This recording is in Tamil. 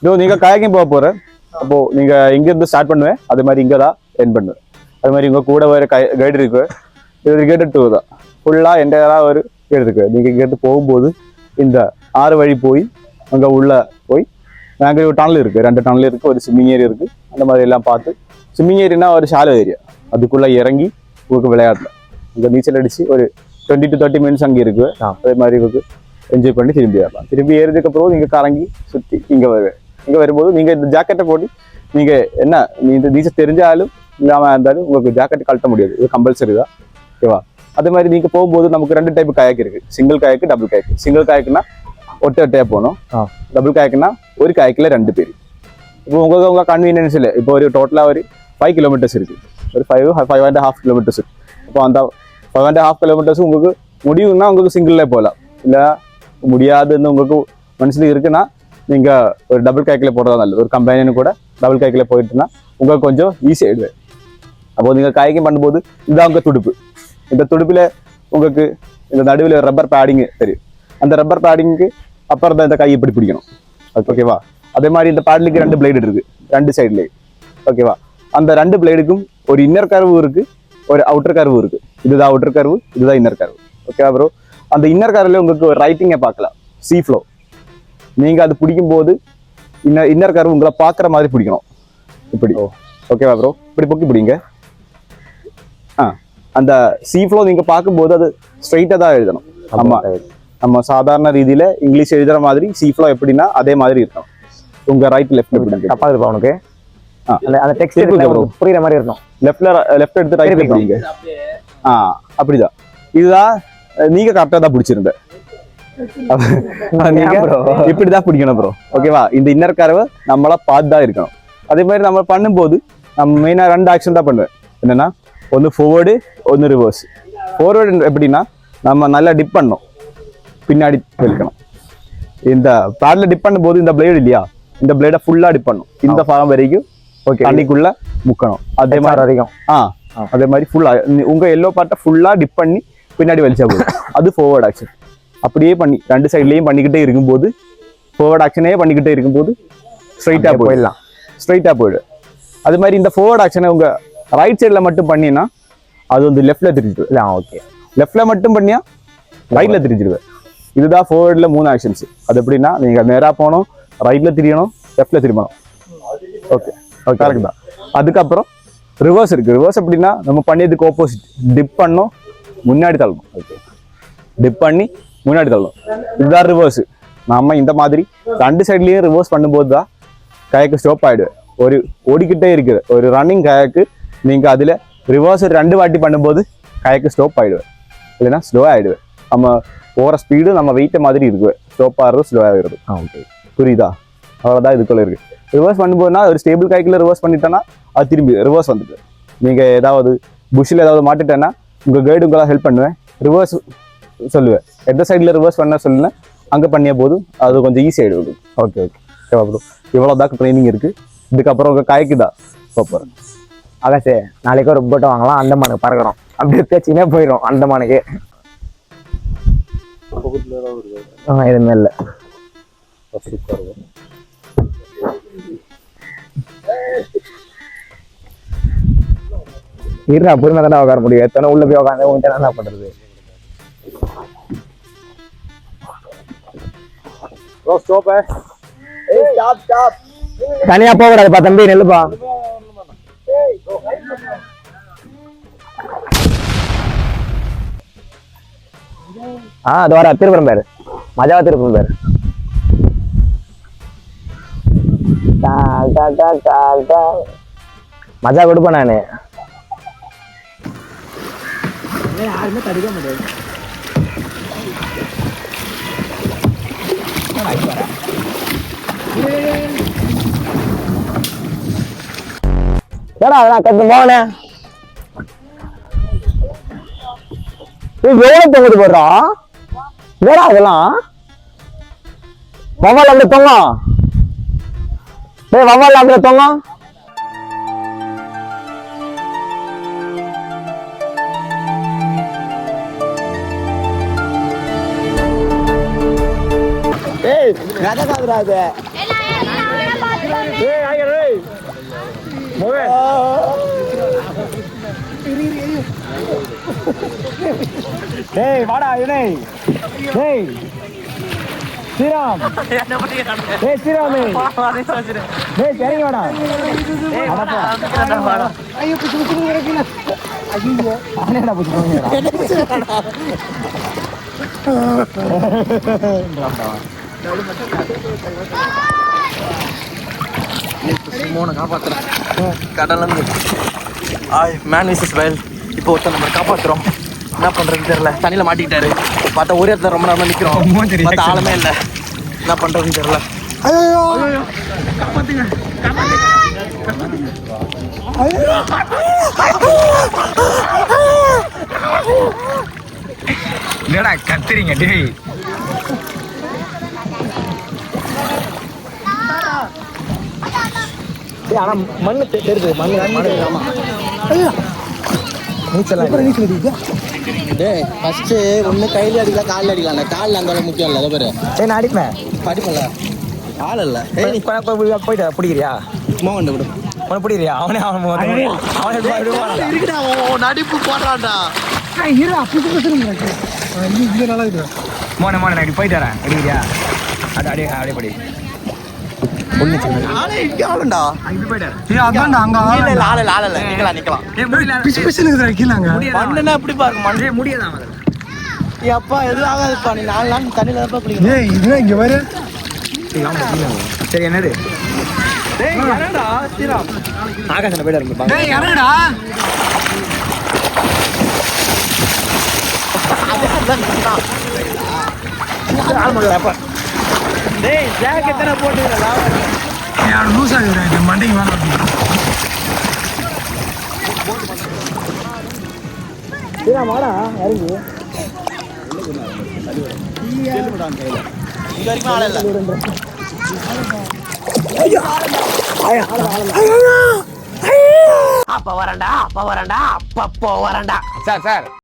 இதோ நீங்க கயாக்கிங் போக போற அப்போ நீங்க இங்க இருந்து ஸ்டார்ட் பண்ணுவேன் அதே மாதிரி இங்க தான் எண்ட் பண்ணுவேன் அது மாதிரி உங்க கூட வேற கைடு இருக்கு இது கேட்டு டூ தான் ஃபுல்லா என்டையரா ஒரு கைடு இருக்கு நீங்க இங்க இருந்து போகும்போது இந்த 6 வழி போய் அங்க உள்ள போய் நாங்கள் ஒரு டனல் இருக்கு 2 டனல் இருக்கு ஒரு ஸ்விம்மிங் ஏரியா இருக்கு அந்த மாதிரி எல்லாம் பார்த்து ஸ்விம்மிங் ஏரியானா ஒரு ஷாலோ ஏரியா அதுக்குள்ள இறங்கி உங்களுக்கு விளையாடல இங்க நீச்சல் அடிச்சு ஒரு 20 to 30 மினிட்ஸ் அங்கே இருக்கு அதே மாதிரி உங்களுக்கு என்ஜாய் பண்ணி திரும்பி வரலாம் திரும்பி ஏறினதுக்கு அப்புறம் நீங்க கறங்கி சுத்தி இங்க வருவேன் இங்க வரும்போது நீங்க இந்த ஜாக்கெட்டை போட்டு நீங்க என்ன நீ இந்த நீச்சல் தெரிஞ்சாலும் இல்லாம இருந்தாலும் உங்களுக்கு ஜாக்கெட் கழட்ட முடியாது இது கம்பல்சரி தான் ஓகேவா அதே மாதிரி நீங்க போகும்போது நமக்கு 2 டைப் காயக்கு இருக்கு சிங்கிள் காயக்கு டபுள் காயக்கு சிங்கிள் காயக்குன்னா ஒட்டையா போகணும் டபுள் காயக்குன்னா ஒரு காயக்குல 2 பேர் இப்போ உங்க கன்வீனியன்ஸ் இல்லை இப்போ ஒரு டோட்டலா ஒரு 5 கிலோமீட்டர்ஸ் இருக்கு ஒரு 5.5 கிலோமீட்டர்ஸ் இருக்கு இப்போ அந்த 5.5 கிலோமீட்டர்ஸ் உங்களுக்கு முடியும்னா உங்களுக்கு சிங்கிள்ல போகலாம் இல்ல முடியாதுன்னு உங்களுக்கு மனசுல இருக்குன்னா நீங்க ஒரு டபுள் காய்க்கில போடுறதா நல்லது ஒரு கம்பெனின்னு கூட டபுள் காய்க்கில போயிட்டுன்னா உங்களுக்கு கொஞ்சம் ஈஸி ஆயிடுவேன் அப்போ நீங்க காய்க்கும் பண்ணும்போது இதான் உங்க துடுப்பு இந்த துடுப்புல உங்களுக்கு இந்த நடுவில் ரப்பர் பேடிங் தெரியும் அந்த ரப்பர் பேடிங்க்கு அப்புறம் தான் இந்த கை இப்படி பிடிக்கணும் ஓகேவா அதே மாதிரி இந்த பேடலுக்கு 2 பிளேடு இருக்கு 2 சைட்லேயே ஓகேவா அந்த 2 பிளேடுக்கும் ஒரு இன்னர் கர்வு இருக்கு ஒரு அவுட்டர் கர்வு இருக்கு இதுதான் அவுட்டர் கர்வு இதுதான் இன்னர் கர்வு ஓகேவா ப்ரோ அந்த இன்னர் கர்வ்ல உங்களுக்கு ஒரு ரைட்டிங்கை பார்க்கலாம் சீ ஃப்ளோ நீங்க அது பிடிக்கும் போது இன்னர் கர்வ் உங்களை பாக்குற மாதிரி பிடிக்கணும் இப்படி ஓகேவா ப்ரோ இப்படி பொக்கி பிடிங்க அந்த சீ ஃப்ளோ நீங்க பார்க்கும்போது அது ஸ்ட்ரைட்டா தான் எழுதணும் ஆமா நம்ம சாதாரண ரீதியில இங்கிலீஷ் எழுதுற மாதிரி சீ ஃப்ளோ எப்படின்னா அதே மாதிரி இருக்கணும் உங்க ரைட் லெஃப்ட் எப்படி தப்பா இருப்பா உனக்கு அந்த டெக்ஸ்ட் புரியுற மாதிரி இருக்கணும் லெஃப்ட் எடுத்து ரைட் பிடிங்க அப்படிதான் இதுதான் நீங்க கரெக்டா தான் பிடிச்சிருந்த நீங்க இப்படிதான் பிடிக்கணும் ப்ரோ ஓகேவா இந்த இன்னர் கர்வை நம்மள பார்த்து தான் இருக்கணும் அதே மாதிரி நம்ம பண்ணும்போது நம்ம மெயினா 2 ஆக்ஷன் தான் பண்ணுவேன் என்னன்னா ஒன்னு ஃபார்வர்டு ஒன்னு ரிவர்ஸ் ஃபார்வர்டு எப்படின்னா நம்ம நல்லா டிப் பண்ணணும் பின்னாடி வெளிக்கணும் இந்த பேட்ல டிப் பண்ணும்போது இந்த பிளேடு இல்லையா இந்த பிளேடை ஃபுல்லா டிப் பண்ணணும் இந்த ஃபார்ம் வரைக்கும் தண்ணிக்குள்ள முக்கணும் அதே மாதிரி வரைக்கும் அதே மாதிரி ஃபுல்லா உங்க எல்லோ பார்ட்டை ஃபுல்லா டிப் பண்ணி பின்னாடி வெளிச்சா போதும் அது ஃபார்வர்ட் ஆக்ஷன் அப்படியே பண்ணி 2 சைட்லயும் பண்ணிக்கிட்டே இருக்கும்போது ஃபார்வர்ட் ஆக்ஷனே பண்ணிக்கிட்டே இருக்கும்போது ஸ்ட்ரைட்டா போயிடும் அது மாதிரி இந்த ஃபார்வர்ட் ஆக்ஷனை உங்க ரைட் சைட்ல மட்டும் பண்ணினா அது வந்து லெஃப்ட்ல திரிஞ்சிடும் ஓகே லெஃப்ட்ல மட்டும் பண்ணியா ரைட்ல திரிஞ்சிடுவேன் இதுதான் ஃபார்வர்ட்ல 3 ஆக்ஷன்ஸ் அது எப்படின்னா நீங்க நேரா போகணும் ரைட்ல திரியணும் லெஃப்ட்ல திரும்பணும் ஓகே கரெக்ட் தான் அதுக்கப்புறம் ரிவர்ஸ் இருக்கு ரிவர்ஸ் எப்படின்னா நம்ம பண்ணியதுக்கு ஆப்போசிட் டிப் பண்ணோம் முன்னாடி தள்ளணும் ஓகே டிப் பண்ணி முன்னாடி தள்ளணும் இதுதான் ரிவர்ஸ் நம்ம இந்த மாதிரி 2 சைட்லயும் ரிவர்ஸ் பண்ணும்போது தான் கயக்கு ஸ்டாப் ஆயிடுவேன் ஒரு ஓடிக்கிட்டே இருக்குது ஒரு ரன்னிங் கயக்கு நீங்க அதுல ரிவர்ஸ் 2 வாட்டி பண்ணும்போது கயக்கு ஸ்டாப் ஆயிடுவேன் இல்லைன்னா ஸ்லோ ஆயிடுவேன் நம்ம போகிற ஸ்பீடு நம்ம வெயிட்ட மாதிரி இருக்கு ஸ்டாப் ஆகிறது ஸ்லோ ஆகிறது ஓகே புரியுதா அவ்வளோதான் இதுக்குள்ள இருக்கு ரிவர்ஸ் பண்ணும்போதுனா ஒரு ஸ்டேபிள் காய்க்குள்ள ரிவர்ஸ் பண்ணிட்டேன்னா அது திரும்பி ரிவர்ஸ் வந்துட்டு நீங்க ஏதாவது புஷ்ல ஏதாவது மாட்டிட்டேன்னா உங்க கைடு உங்களால் ஹெல்ப் பண்ணுவேன் ரிவர்ஸ் சொல்லுவேன் எந்த சைட்ல ரிவர்ஸ் பண்ண சொல்லுங்க அங்கே பண்ணிய போதும் அது கொஞ்சம் ஈஸி ஆகிடுது ஓகே ப்ரோ இவ்வளோதான் ட்ரைனிங் இருக்கு இதுக்கப்புறம் உங்க காய்க்கு தான் போகிறேன் ஆகாசே நாளைக்கு ஒரு போட்டோ வாங்கலாம் அந்தமானுக்கு பறக்கிறோம் அப்படியே பேச்சுனே போயிடும் அந்தமானுக்கு எதுவுமே இல்லை இருடா பொறுமை தானே உட்கார முடியும் எத்தனை உள்ள போய் உட்காந்து உங்க என்ன பண்றது தனியா போக கூடாதுப்பா தம்பி நெல்லுப்பா அது வர திருப்புறம் பேரு மஜாவா திருப்புறம் பேரு மஜா கொடுப்பேன் நானு யாருமே தடுக்க முடியாது ஏடா அதெல்லாம் கத்து போனேன் எவ்வளவு தொங்குது போடுறோம் ஏடா அதெல்லாம் வவால் அப்படியே தொங்கும் வவால் அப்படியே தொங்கும் கதை காதுராது டேய் வாடா வினய். டேய் ஸ்ரீராம். டேய் ஸ்ரீராம். டேய் சரிங்க வாடா. ஐயோ புச்சு புச்சு கிடக்குல. ஐயோ ஆனேடா புச்சு போங்கடா. மூணு காப்பாத்துறோம் கடல்ல இருந்து. மேன் விசஸ் வயல். இப்போ ஒருத்தர் நம்ம காப்பாத்துறோம். என்ன பண்றதுன்னு தெரியல. தண்ணியில மாட்டிக்கிட்டாரு. பார்த்தா ஒரே இடத்துல ரொம்ப நேரம் நிக்கிறோம். பார்த்தா ஆளுமே இல்லை. என்ன பண்றதுன்னு தெரியல. காப்பாத்துங்க. என்னடா கத்துறீங்க டேய்? ஆனா மண்ணு தெரியுது. மண்ணு ஆமா. நீச்சல் டேய் ஃபர்ஸ்ட் ஒண்ணு கையில அடிக்கலாம் காலில் அடிக்கலாம். அந்த காலில் அந்த அளவுக்கு முக்கியம் இல்லை. அதை பேரு நான் அடிப்பேன். படிப்பல கால் இல்லை. போயிட்டு பிடிக்கிறியா? மோகன் விடு. அவனை பிடிக்கிறியா? அவனே இருக்குடா நடிப்பு போடுறான்டா. மோன நான் போயிட்டு வரேன். அடிக்கிறியா? அது அப்படியே படி. ஆளே இங்க ஆளுண்டா. மண்ணுன்னா எப்படி பாருங்க. மண்ணே முடியாதான். அப்பா எதுவும் ஆகாதுப்பா. நீ 4 நாள் தண்ணியில தான் குளிக்கணும். சரி என்னது? ஆகாசன போயிட்டு மண்டைக்கு வாடா இறங்கி. இங்க வரைக்கும் ஆள இல்ல. அப்ப வரண்டா அப்ப வரண்டா அப்ப வரண்டா. சார்